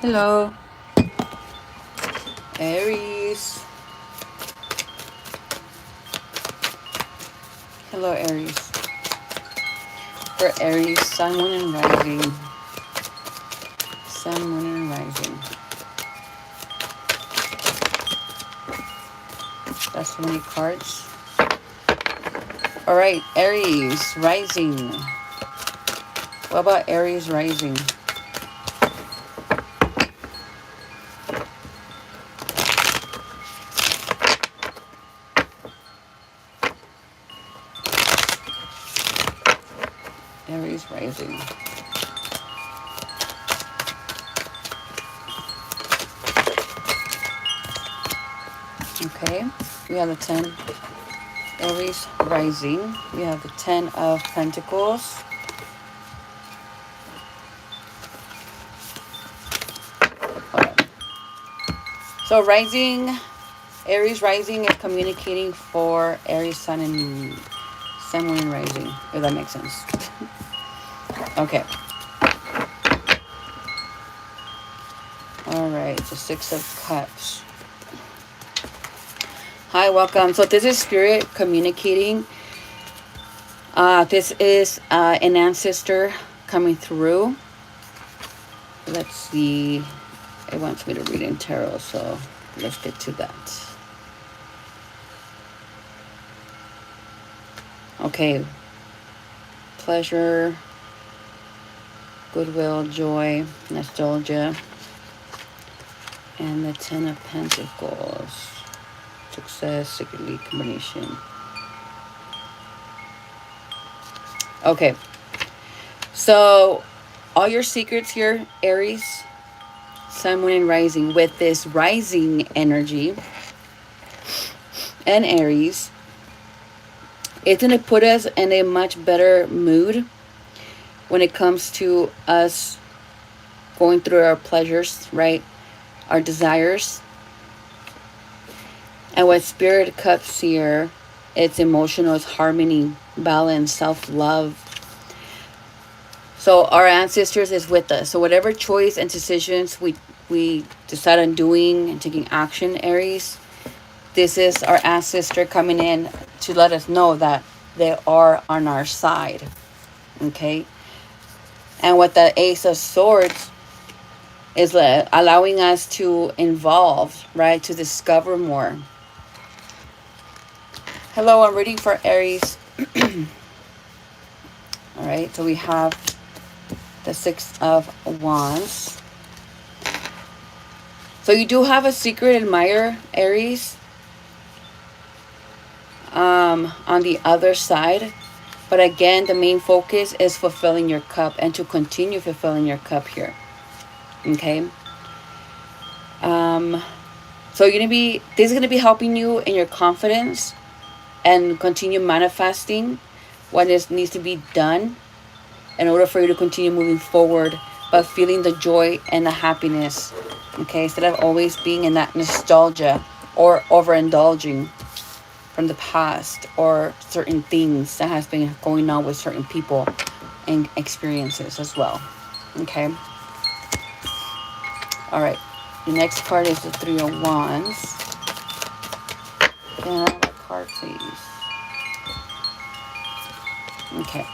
Hello, Aries. Hello, Aries. For Aries, Sun, Moon, and Rising. Sun, Moon, and Rising. That's so many cards. All right, Aries, Rising. What about Aries, Rising? Aries, Rising. Okay, we have the 10. Aries, Rising. We have the 10 of Pentacles. Hold on. So Rising, Aries Rising is communicating for Aries Sun and Sun, Moon, and Rising, if that makes sense. Okay. All right, the 6 of Cups. Hi, welcome. So this is Spirit communicating. This is an ancestor coming through. Let's see. It wants me to read in tarot, so let's get to that. Okay. Pleasure, goodwill, joy, nostalgia, and the 10 of Pentacles. Success, secretly, combination. Okay. So, all your secrets here, Aries, Sun, Moon, and Rising, with this rising energy and Aries, it's going to put us in a much better mood when it comes to us going through our pleasures, right? Our desires. And what Spirit Cups here, it's emotional, it's harmony, balance, self-love. So our ancestors is with us. So whatever choice and decisions we decide on doing and taking action, Aries, this is our ancestor coming in to let us know that they are on our side. Okay? And what the Ace of Swords is allowing us to evolve, right? To discover more. Hello, I'm reading for Aries. All right, so we have the 6 of Wands. So you do have a secret admirer, Aries, on the other side. But again, the main focus is fulfilling your cup and to continue fulfilling your cup here. Okay. So you're gonna be, this is gonna be helping you in your confidence and continue manifesting what needs to be done in order for you to continue moving forward, but feeling the joy and the happiness. Okay, instead of always being in that nostalgia or overindulging from the past or certain things that has been going on with certain people and experiences as well. Okay. All right. The next card is the 3 of Wands. Can I have a card, please? Okay.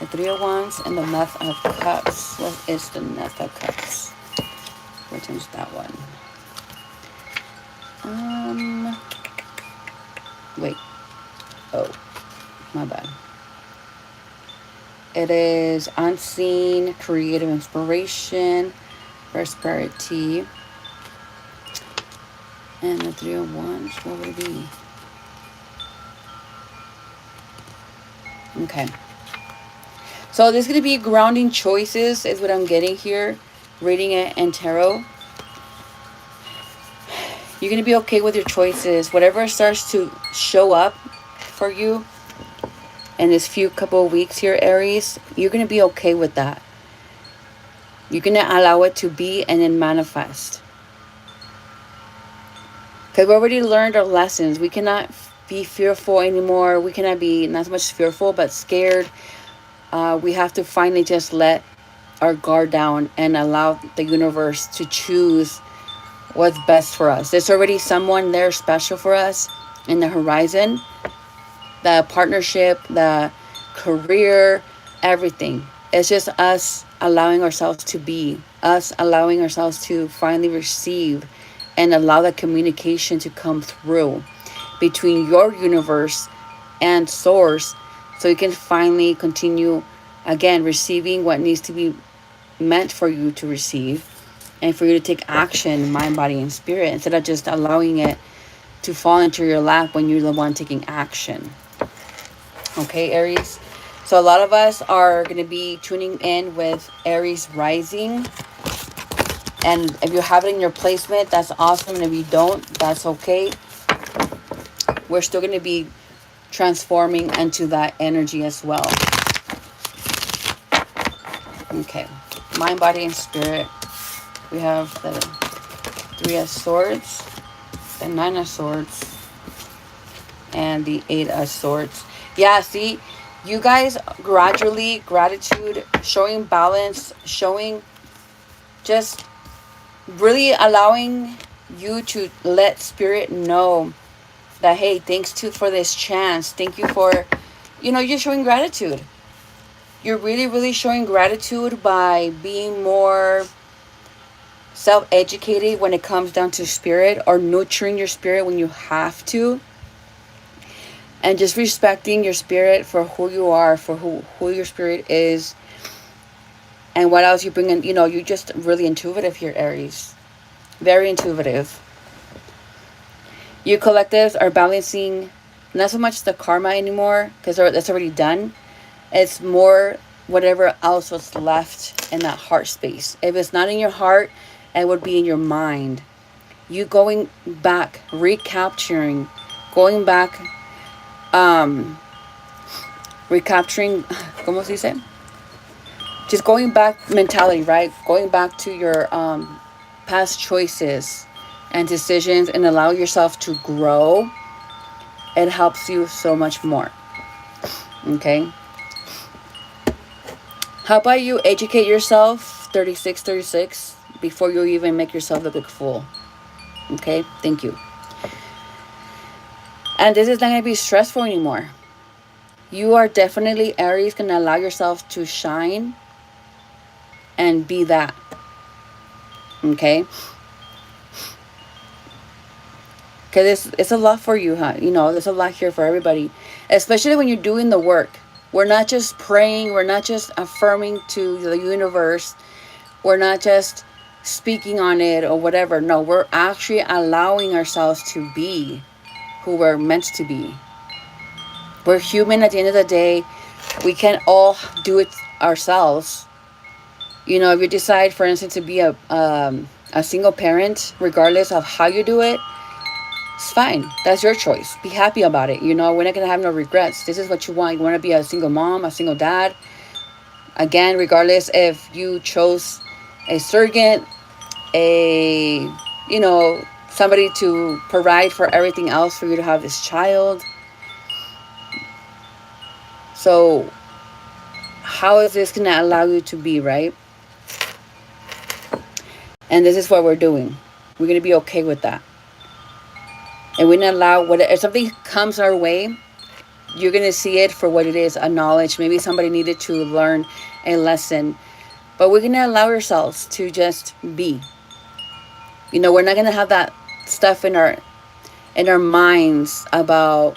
The 3 of Wands and the Knight of Cups. What is the Knight of Cups? Which one's that one? Wait. Oh, my bad. It is unseen, creative inspiration, prosperity. And the 3 of Wands, what would it be? Okay. So this is going to be grounding choices is what I'm getting here. Reading it in tarot. You're going to be okay with your choices. Whatever starts to show up for you in this few couple of weeks here, Aries, you're going to be okay with that. You're going to allow it to be and then manifest. Because we already learned our lessons. We cannot be fearful anymore. We cannot be not so much fearful, but scared. We have to finally just let our guard down and allow the universe to choose what's best for us. There's already someone there special for us in the horizon. The partnership, the career, everything. It's just us allowing ourselves to be, us allowing ourselves to finally receive and allow the communication to come through between your universe and source, so you can finally continue again receiving what needs to be meant for you to receive, and for you to take action, mind, body, and spirit, instead of just allowing it to fall into your lap when you're the one taking action. Okay, Aries. So a lot of us are going to be tuning in with Aries rising. And if you have it in your placement, that's awesome. And if you don't, that's okay. We're still going to be transforming into that energy as well. Okay. Mind, body, and spirit. We have the Three of Swords, the Nine of Swords, and the Eight of Swords. Yeah, see, you guys gradually, gratitude, showing balance, showing just really allowing you to let spirit know that, hey, thanks to for this chance. Thank you for, you're showing gratitude. You're really, really showing gratitude by being more self-educated when it comes down to spirit, or nurturing your spirit when you have to, and just respecting your spirit for who you are, for who your spirit is, and what else you bring in. You're just really intuitive here, Aries. Very intuitive. You collectives are balancing not so much the karma anymore, because that's already done. It's more whatever else was left in that heart space. If it's not in your heart, it would be in your mind. You going back, recapturing, going back, recapturing, ¿cómo se dice? Just going back mentality, right? Going back to your past choices and decisions, and allow yourself to grow. It helps you so much more. Okay? How about you educate yourself, 3636, before you even make yourself a big fool? Okay? Thank you. And this is not going to be stressful anymore. You are definitely, Aries, going to allow yourself to shine and be that. Okay? Because it's a lot for you, huh? There's a lot here for everybody. Especially when you're doing the work. We're not just praying. We're not just affirming to the universe. We're not just speaking on it or whatever. No, we're actually allowing ourselves to be who we're meant to be. We're human at the end of the day. We can't all do it ourselves. If you decide, for instance, to be a single parent, regardless of how you do it, it's fine. That's your choice. Be happy about it. We're not going to have no regrets. This is what you want. You want to be a single mom, a single dad. Again, regardless if you chose a surrogate, somebody to provide for everything else for you to have this child. So how is this going to allow you to be, right? And this is what we're doing. We're going to be okay with that. And we're going to allow, if something comes our way, you're going to see it for what it is, a knowledge. Maybe somebody needed to learn a lesson. But we're going to allow ourselves to just be. We're not going to have that stuff in our minds about,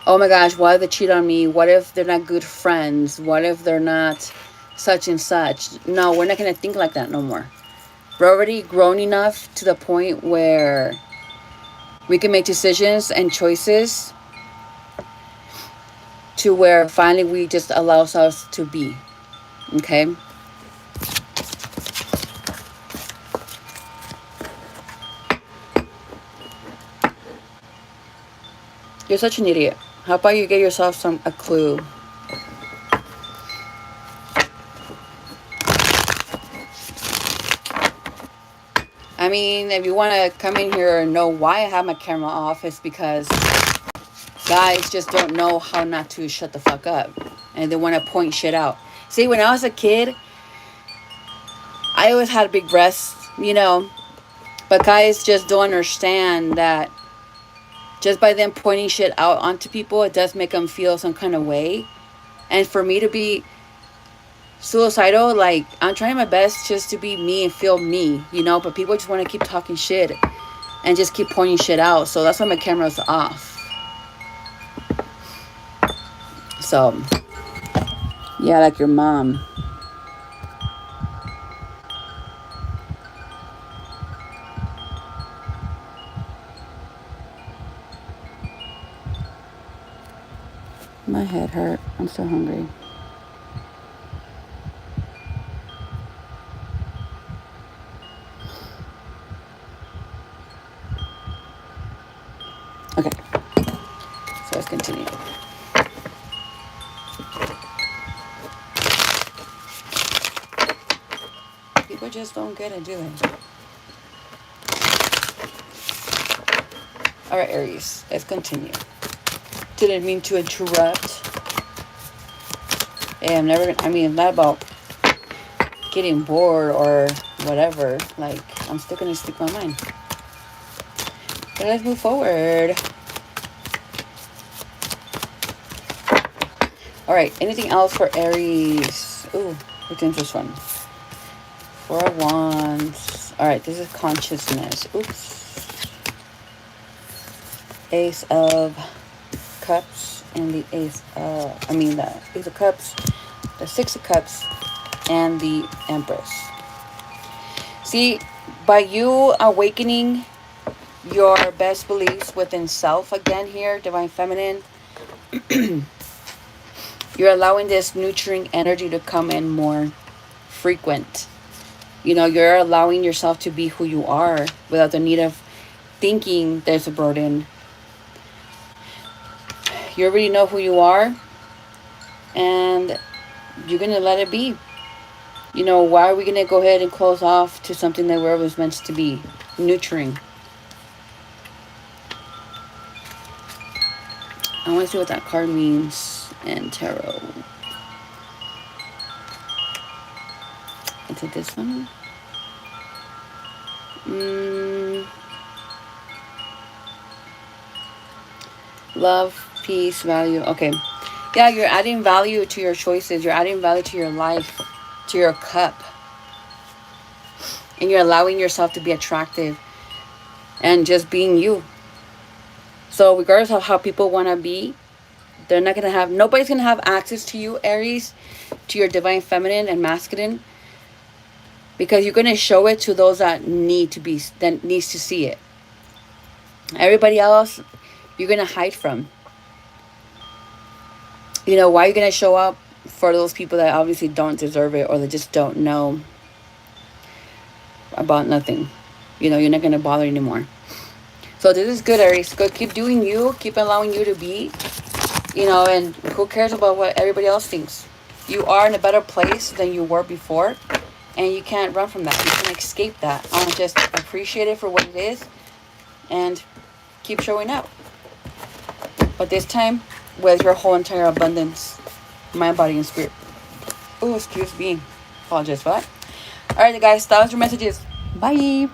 oh my gosh, why they cheat on me? What if they're not good friends? What if they're not such and such? No, we're not going to think like that no more. We're already grown enough to the point where we can make decisions and choices to where finally we just allow ourselves to be. Okay? You're such an idiot. How about you get yourself a clue? I mean, if you want to come in here and know why I have my camera off, it's because guys just don't know how not to shut the fuck up. And they want to point shit out. See, when I was a kid, I always had big breasts, you know, but guys just don't understand that just by them pointing shit out onto people, it does make them feel some kind of way. And for me to be suicidal, like, I'm trying my best just to be me and feel me, you know, but people just want to keep talking shit and just keep pointing shit out. So that's why my camera's off. So, yeah, like your mom. My head hurt. I'm so hungry. Okay, so let's continue. People just don't get it, do they? All right, Aries, let's continue. Didn't mean to interrupt. Hey, I'm never gonna, I mean, not about getting bored or whatever. Like, I'm still gonna speak my mind. But let's move forward. All right, anything else for Aries? Ooh, which one's this one? Four of Wands. All right, this is consciousness. Oops. Ace of Cups and the the Ace of Cups, the Six of Cups, and the Empress. See, by you awakening your best beliefs within self again here, Divine Feminine, you're allowing this nurturing energy to come in more frequent. You know, you're allowing yourself to be who you are without the need of thinking there's a burden. You already know who you are, and you're going to let it be. You know, why are we going to go ahead and close off to something that we're always meant to be? Nurturing. I want to see what that card means in tarot. Is it this one? Love, peace, value. Okay. Yeah, you're adding value to your choices. You're adding value to your life, to your cup. And you're allowing yourself to be attractive and just being you. So regardless of how people want to be, they're not going to have, nobody's going to have access to you, Aries, to your Divine Feminine and Masculine, because you're going to show it to those that needs to see it. Everybody else, you're going to hide from. You know, why are you going to show up for those people that obviously don't deserve it, or they just don't know about nothing? You know, you're not going to bother anymore. So this is good, Aries. Go, keep doing you. Keep allowing you to be. You know, and who cares about what everybody else thinks? You are in a better place than you were before. And you can't run from that. You can't escape that. I want to just appreciate it for what it is. And keep showing up. But this time, with your whole entire abundance. Mind, body, and spirit. Oh, excuse me. Apologize for that. Alright, guys. That was your messages. Bye.